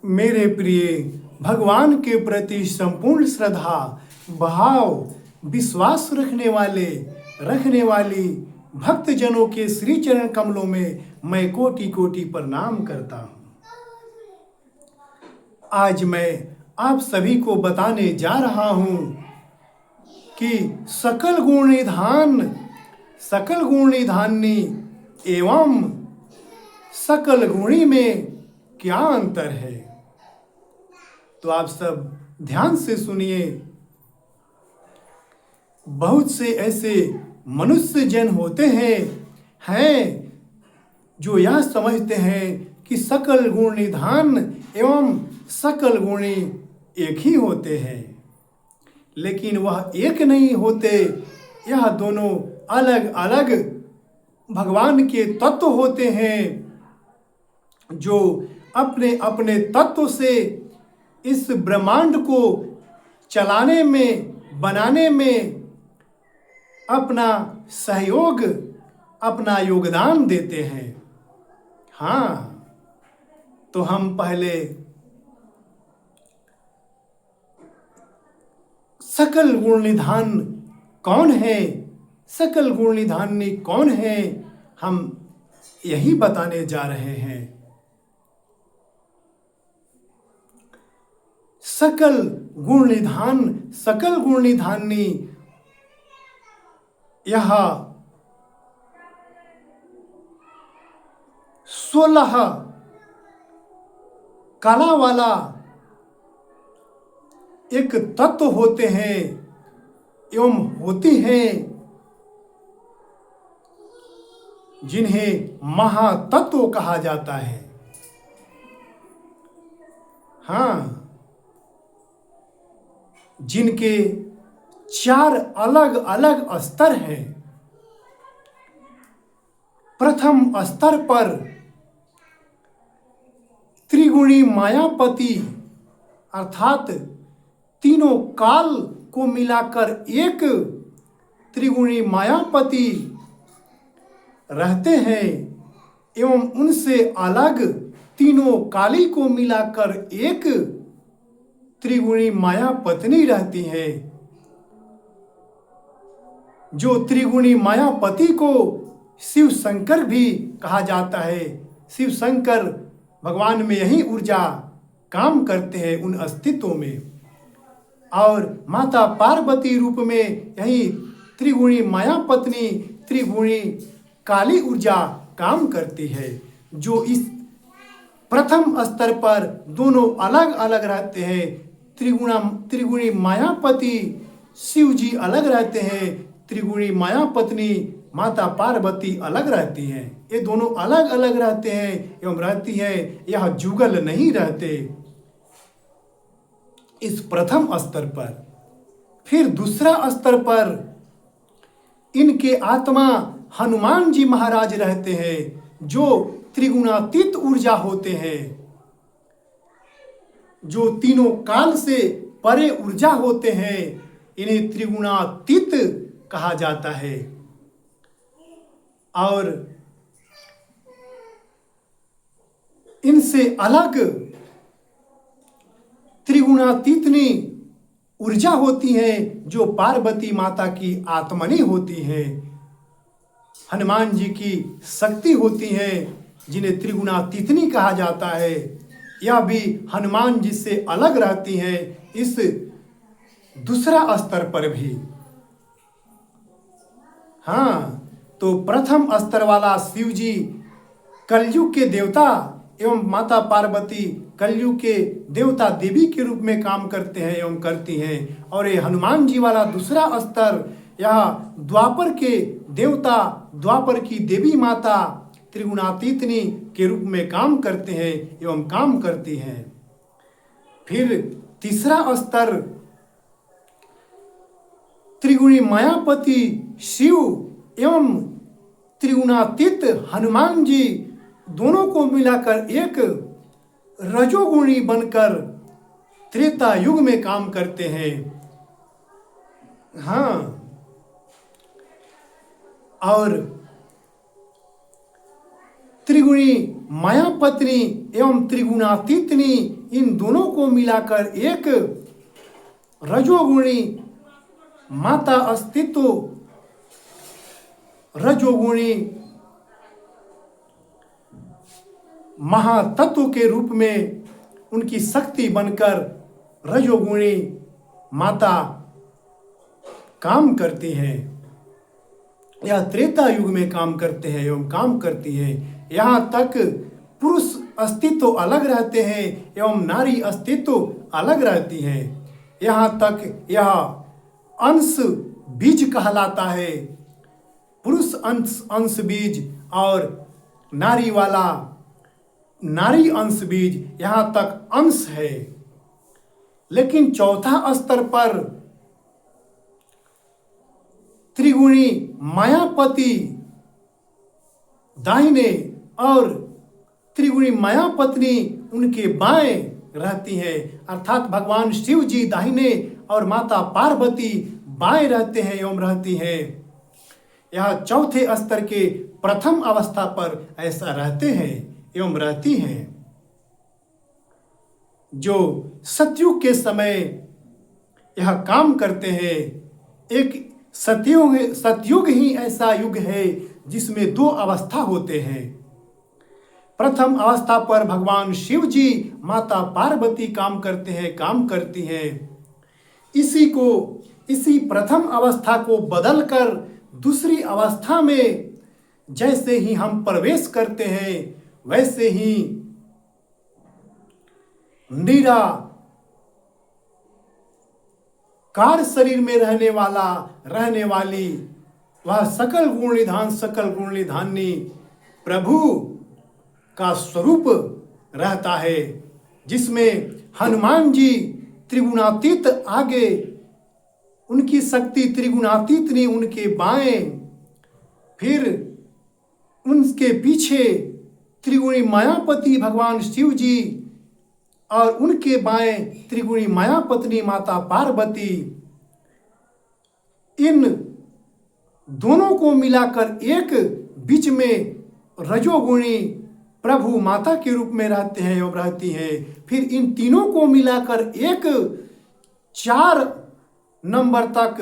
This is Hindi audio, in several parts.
मेरे प्रिय, भगवान के प्रति संपूर्ण श्रद्धा, भाव, विश्वास रखने वाली भक्तजनों के श्री चरण कमलों में मैं कोटि कोटि प्रणाम करता हूँ। आज मैं आप सभी को बताने जा रहा हूँ कि सकल गुण निधानी एवं सकल गुणी में क्या अंतर है। तो आप सब ध्यान से सुनिए। बहुत से ऐसे मनुष्य जन होते हैं जो यह समझते हैं कि सकल गुण निधान एवं सकल गुणी एक ही होते हैं, लेकिन वह एक नहीं होते। यह दोनों अलग अलग भगवान के तत्व होते हैं, जो अपने अपने तत्व से इस ब्रह्मांड को चलाने में, बनाने में अपना सहयोग, अपना योगदान देते हैं। हाँ, तो हम पहले सकल गुण निधान कौन है, सकल गुण निधानी कौन है, हम यही बताने जा रहे हैं। सकल गुण निधानी यह 16 कला वाला एक तत्व होते हैं एवं होती हैं, जिन्हें महातत्व कहा जाता है। हाँ, जिनके 4 अलग अलग स्तर हैं। प्रथम स्तर पर त्रिगुणी मायापति अर्थात तीनों काल को मिलाकर एक त्रिगुणी मायापति रहते हैं एवं उनसे अलग तीनों काली को मिलाकर एक त्रिगुणी माया पत्नी रहती है। जो त्रिगुणी मायापति को शिव शंकर भी कहा जाता है। शिव शंकर भगवान में यही ऊर्जा काम करते हैं उन अस्तित्वों में, और माता पार्वती रूप में यही त्रिगुणी मायापत्नी, त्रिगुणी काली ऊर्जा काम करती है। जो इस प्रथम स्तर पर दोनों अलग अलग रहते हैं। त्रिगुणी मायापति शिव जी अलग रहते हैं, त्रिगुणी मायापत्नी माता पार्वती अलग रहती हैं। ये दोनों अलग अलग रहते हैं एवं रहती है, यह जुगल नहीं रहते इस प्रथम स्तर पर। फिर दूसरा स्तर पर इनके आत्मा हनुमान जी महाराज रहते हैं, जो त्रिगुणातीत ऊर्जा होते हैं, जो तीनों काल से परे ऊर्जा होते हैं। इन्हें त्रिगुणातीत कहा जाता है। और इनसे अलग त्रिगुणातीतनी ऊर्जा होती है, जो पार्वती माता की आत्मनी होती है, हनुमान जी की शक्ति होती है, जिन्हें त्रिगुणातीतनी कहा जाता है। यह भी हनुमान जी से अलग रहती है इस दूसरा स्तर पर भी। हाँ, तो प्रथम स्तर वाला शिव जी कलयुग के देवता एवं माता पार्वती कलयुग के देवता देवी के रूप में काम करते हैं एवं करती हैं। और ये हनुमान जी वाला दूसरा स्तर, यह द्वापर के देवता, द्वापर की देवी माता त्रिगुणातीतनी के रूप में काम करते हैं एवं काम करती हैं। फिर तीसरा स्तर त्रिगुणी मायापति शिव एवं त्रिगुणातीत हनुमान जी दोनों को मिलाकर एक रजोगुणी बनकर त्रेता युग में काम करते हैं। हाँ, और त्रिगुणी माया पत्नी एवं त्रिगुणातीतनी, इन दोनों को मिलाकर एक रजोगुणी माता अस्तित्व, रजोगुणी महातत्व के रूप में उनकी शक्ति बनकर रजोगुणी माता काम करती है। यह त्रेता युग में काम करते हैं एवं काम करती है। यहाँ तक पुरुष अस्तित्व अलग रहते हैं एवं नारी अस्तित्व अलग रहती है। यहाँ तक यह अंश बीज कहलाता है। पुरुष अंश बीज और नारी वाला नारी अंश बीज, यहाँ तक अंश है। लेकिन चौथा स्तर पर त्रिगुणी मायापति दाहिने और त्रिगुणी मायापत्नी उनके बाएं रहती है, अर्थात भगवान शिव जी दाहिने और माता पार्वती बाएं रहते हैं एवं रहती हैं। यह चौथे स्तर के प्रथम अवस्था पर ऐसा रहते हैं एवं रहती हैं। जो सतयुग के समय यह काम करते हैं। एक सतयुग ही ऐसा युग है जिसमें दो अवस्था होते हैं। प्रथम अवस्था पर भगवान शिव जी माता पार्वती काम करते हैं, काम करती हैं। इसी प्रथम अवस्था को बदलकर दूसरी अवस्था में जैसे ही हम प्रवेश करते हैं, वैसे ही निराकार शरीर में रहने वाली वह सकल गुण निधान सकल गुण निधानी प्रभु का स्वरूप रहता है, जिसमें हनुमान जी त्रिगुणातीत आगे, उनकी शक्ति त्रिगुणातीत ने उनके बाएं, फिर उनके पीछे त्रिगुणी मायापति भगवान शिव जी और उनके बाएं त्रिगुणी मायापत्नी माता पार्वती। इन दोनों को मिलाकर एक बीच में रजोगुणी प्रभु माता के रूप में रहते हैं एवं रहती हैं। फिर इन तीनों को मिलाकर एक 4 नंबर तक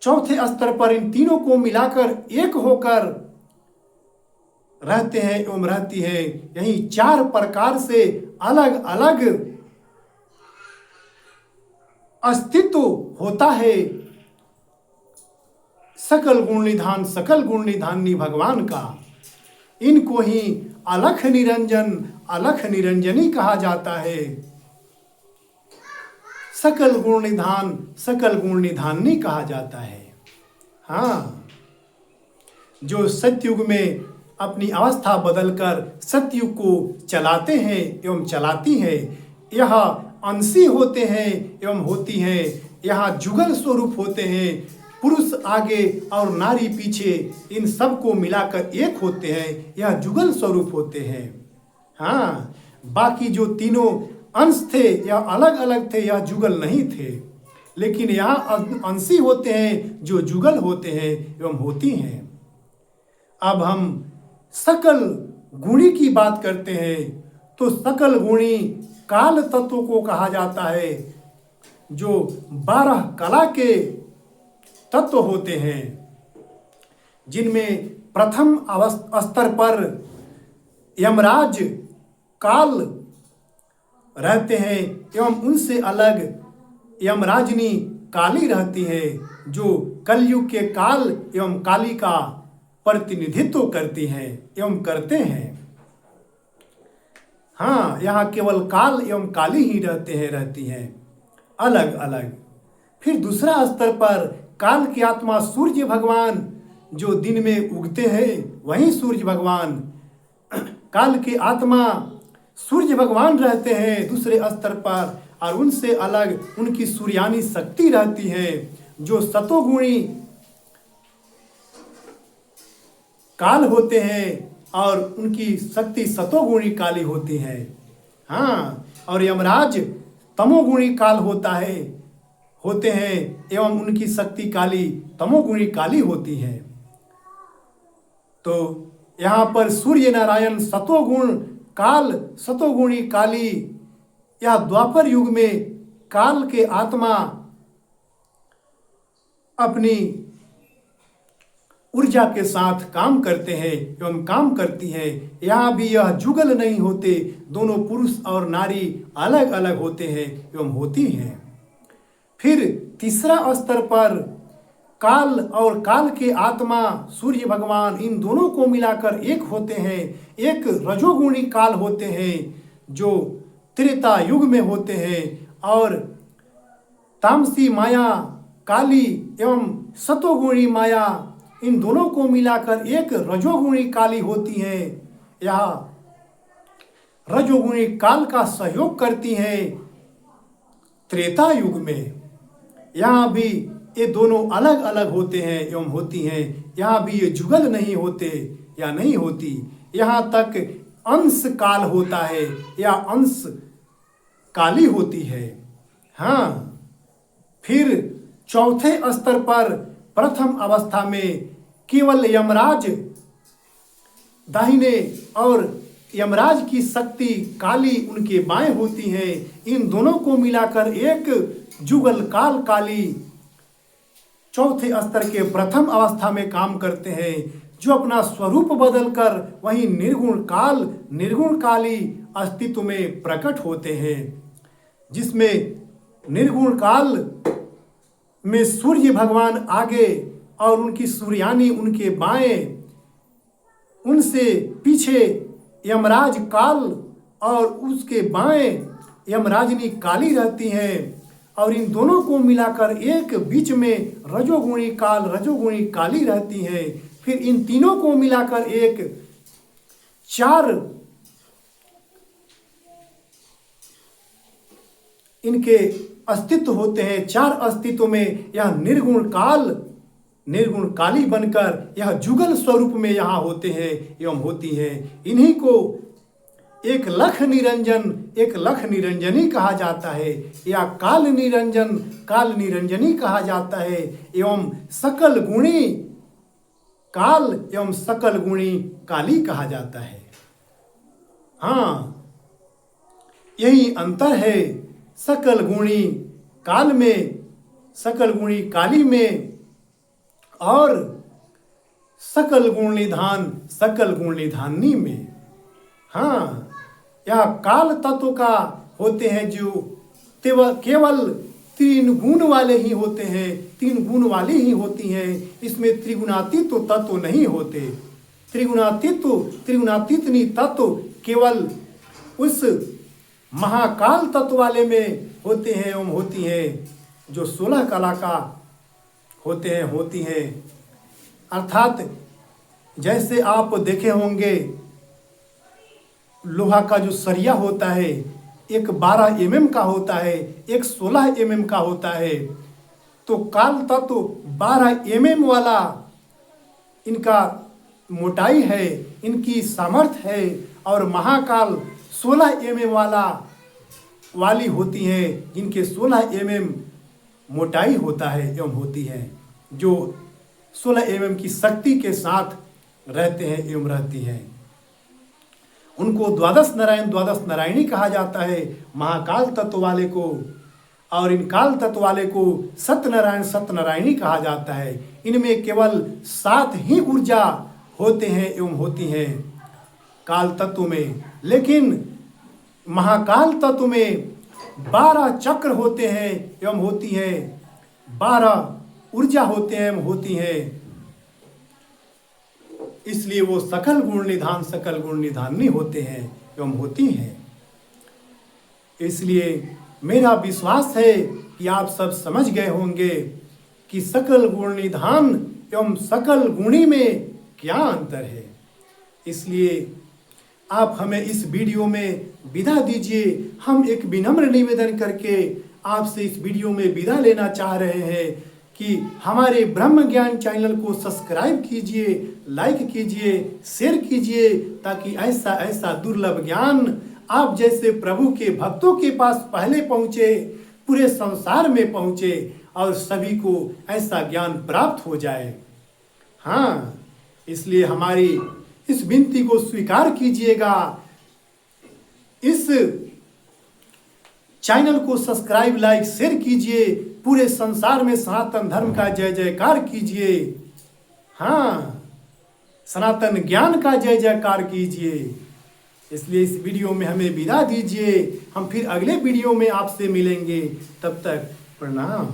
चौथे स्तर पर इन तीनों को मिलाकर एक होकर रहते हैं एवं रहती है। यही 4 प्रकार से अलग अलग अस्तित्व होता है सकल गुण निधान सकल गुण निधानी भगवान का। इनको ही अलख निरंजन अलख निरंजनी कहा जाता है। सकल गुण निधान सकल गुण निधानी कहा जाता है। हाँ, जो सतयुग में अपनी अवस्था बदलकर सतयुग को चलाते हैं एवं चलाती हैं, यह अंशी होते हैं एवं होती हैं। यहाँ जुगल स्वरूप होते हैं, पुरुष आगे और नारी पीछे, इन सब को मिलाकर एक होते हैं। यह जुगल स्वरूप होते हैं। हाँ, बाकी जो तीनों अंश थे यह अलग अलग थे, यह जुगल नहीं थे। लेकिन यहाँ अंशी होते हैं जो जुगल होते हैं एवं होती हैं। अब हम सकल गुणी की बात करते हैं तो सकल गुणी काल तत्व को कहा जाता है, जो 12 कला के तत्व होते हैं, जिनमें प्रथम स्तर पर यमराज काल रहते हैं एवं उनसे अलग यमराजनी काली रहती है, जो कलयुग के काल एवं काली का प्रतिनिधित्व करती हैं एवं करते हैं। हाँ, यहाँ केवल काल एवं काली ही रहती हैं अलग अलग। फिर दूसरा स्तर पर काल की आत्मा सूर्य भगवान, जो दिन में उगते हैं वहीं सूर्य भगवान, काल की आत्मा सूर्य भगवान रहते हैं दूसरे स्तर पर। और उनसे अलग उनकी सूर्यानी शक्ति रहती है, जो सतोगुणी काल होते हैं और उनकी शक्ति सतोगुणी काली होती है। हाँ, और यमराज तमोगुणी काल होते हैं एवं उनकी शक्ति काली तमोगुणी काली होती है। तो यहाँ पर सूर्य नारायण सतोगुण काल, सतोगुणी काली, यह द्वापर युग में काल के आत्मा अपनी ऊर्जा के साथ काम करते हैं एवं काम करती हैं। यहाँ भी यह जुगल नहीं होते, दोनों पुरुष और नारी अलग अलग होते हैं एवं होती हैं। फिर तीसरा स्तर पर काल और काल के आत्मा सूर्य भगवान, इन दोनों को मिलाकर एक होते हैं। एक रजोगुणी काल होते हैं जो त्रेता युग में होते हैं, और तामसी माया काली एवं सतोगुणी माया, इन दोनों को मिलाकर एक रजोगुणी काली होती है। यह रजोगुणी काल का सहयोग करती है त्रेता युग में। यहाँ भी ये दोनों अलग अलग होते हैं एवं होती हैं। यहाँ भी ये जुगल नहीं होते या नहीं होती। यहाँ तक अंश काल होता है या अंश काली होती है। हाँ, फिर चौथे स्तर पर प्रथम अवस्था में केवल यमराज दाहिने और यमराज की शक्ति काली उनके बाएं होती है। इन दोनों को मिलाकर एक जुगल काल काली चौथे स्तर के प्रथम अवस्था में काम करते हैं, जो अपना स्वरूप बदलकर वहीं निर्गुण काल, निर्गुण काली अस्तित्व में प्रकट होते हैं, जिसमें निर्गुण काल में सूर्य भगवान आगे और उनकी सूर्यानी उनके बाएं, उनसे पीछे यमराज काल और उसके बाएं यमराजनी काली रहती हैं, और इन दोनों को मिलाकर एक बीच में रजोगुणी काल, रजोगुणी काली रहती है। फिर इन तीनों को मिलाकर एक चार इनके अस्तित्व होते हैं। चार अस्तित्व में यह निर्गुण काल, निर्गुण काली बनकर यह जुगल स्वरूप में यहाँ होते हैं एवं होती हैं। इन्हीं को एक लख निरंजन, एक लख निरंजनी कहा जाता है, या काल निरंजन, काल निरंजनी कहा जाता है, एवं सकल गुणी काल एवं सकल गुणी काली कहा जाता है। हाँ, यही अंतर है सकल गुणी काल में, सकल गुणी काली में, और सकल गुण निधान, सकल गुण निधानी में। हाँ, यह काल तत्व का होते हैं जो केवल तीन गुण वाले ही होते हैं, तीन गुण वाली ही होती हैं। इसमें त्रिगुणातीत तत्व नहीं होते। त्रिगुणातीतनी तत्व केवल उस महाकाल तत्व वाले में होते हैं एवं होती हैं, जो 16 कला का होते हैं, होती हैं। अर्थात जैसे आप देखे होंगे लोहा का जो सरिया होता है, एक 12 mm का होता है, एक 16 mm का होता है। तो काल तत्व 12 mm वाला इनका मोटाई है, इनकी सामर्थ्य है, और महाकाल 16 mm वाली होती हैं, जिनके 16 mm मोटाई होता है एवं होती है, जो 16 mm की शक्ति के साथ रहते हैं एवं रहती हैं। उनको द्वादश नारायण, द्वादश नारायणी कहा जाता है, महाकाल तत्व वाले को, और इन काल तत्व वाले को सत्यनारायण, सत्यनारायणी कहा जाता है। इनमें केवल 7 ही ऊर्जा होते हैं एवं होती हैं काल तत्व में, लेकिन महाकाल तत्व में 12 चक्र होते हैं एवं होती हैं, 12 ऊर्जा होते हैं एवं होती हैं। इसलिए वो सकल गुण निधान, सकल गुण निधानी होते हैं एवं होती हैं। इसलिए मेरा विश्वास है कि आप सब समझ गए होंगे कि सकल गुण निधान एवं सकल गुणी में क्या अंतर है। इसलिए आप हमें इस वीडियो में विदा दीजिए। हम एक विनम्र निवेदन करके आपसे इस वीडियो में विदा लेना चाह रहे हैं कि हमारे ब्रह्म ज्ञान चैनल को सब्सक्राइब कीजिए, लाइक कीजिए, शेयर कीजिए, ताकि ऐसा ऐसा दुर्लभ ज्ञान आप जैसे प्रभु के भक्तों के पास पहले पहुँचे, पूरे संसार में पहुँचे, और सभी को ऐसा ज्ञान प्राप्त हो जाए। हाँ, इसलिए हमारी इस विनती को स्वीकार कीजिएगा। इस चैनल को सब्सक्राइब, लाइक, शेयर कीजिए। पूरे संसार में सनातन धर्म का जय जयकार कीजिए। हाँ, सनातन ज्ञान का जय जयकार कीजिए। इसलिए इस वीडियो में हमें विदा दीजिए। हम फिर अगले वीडियो में आपसे मिलेंगे। तब तक प्रणाम।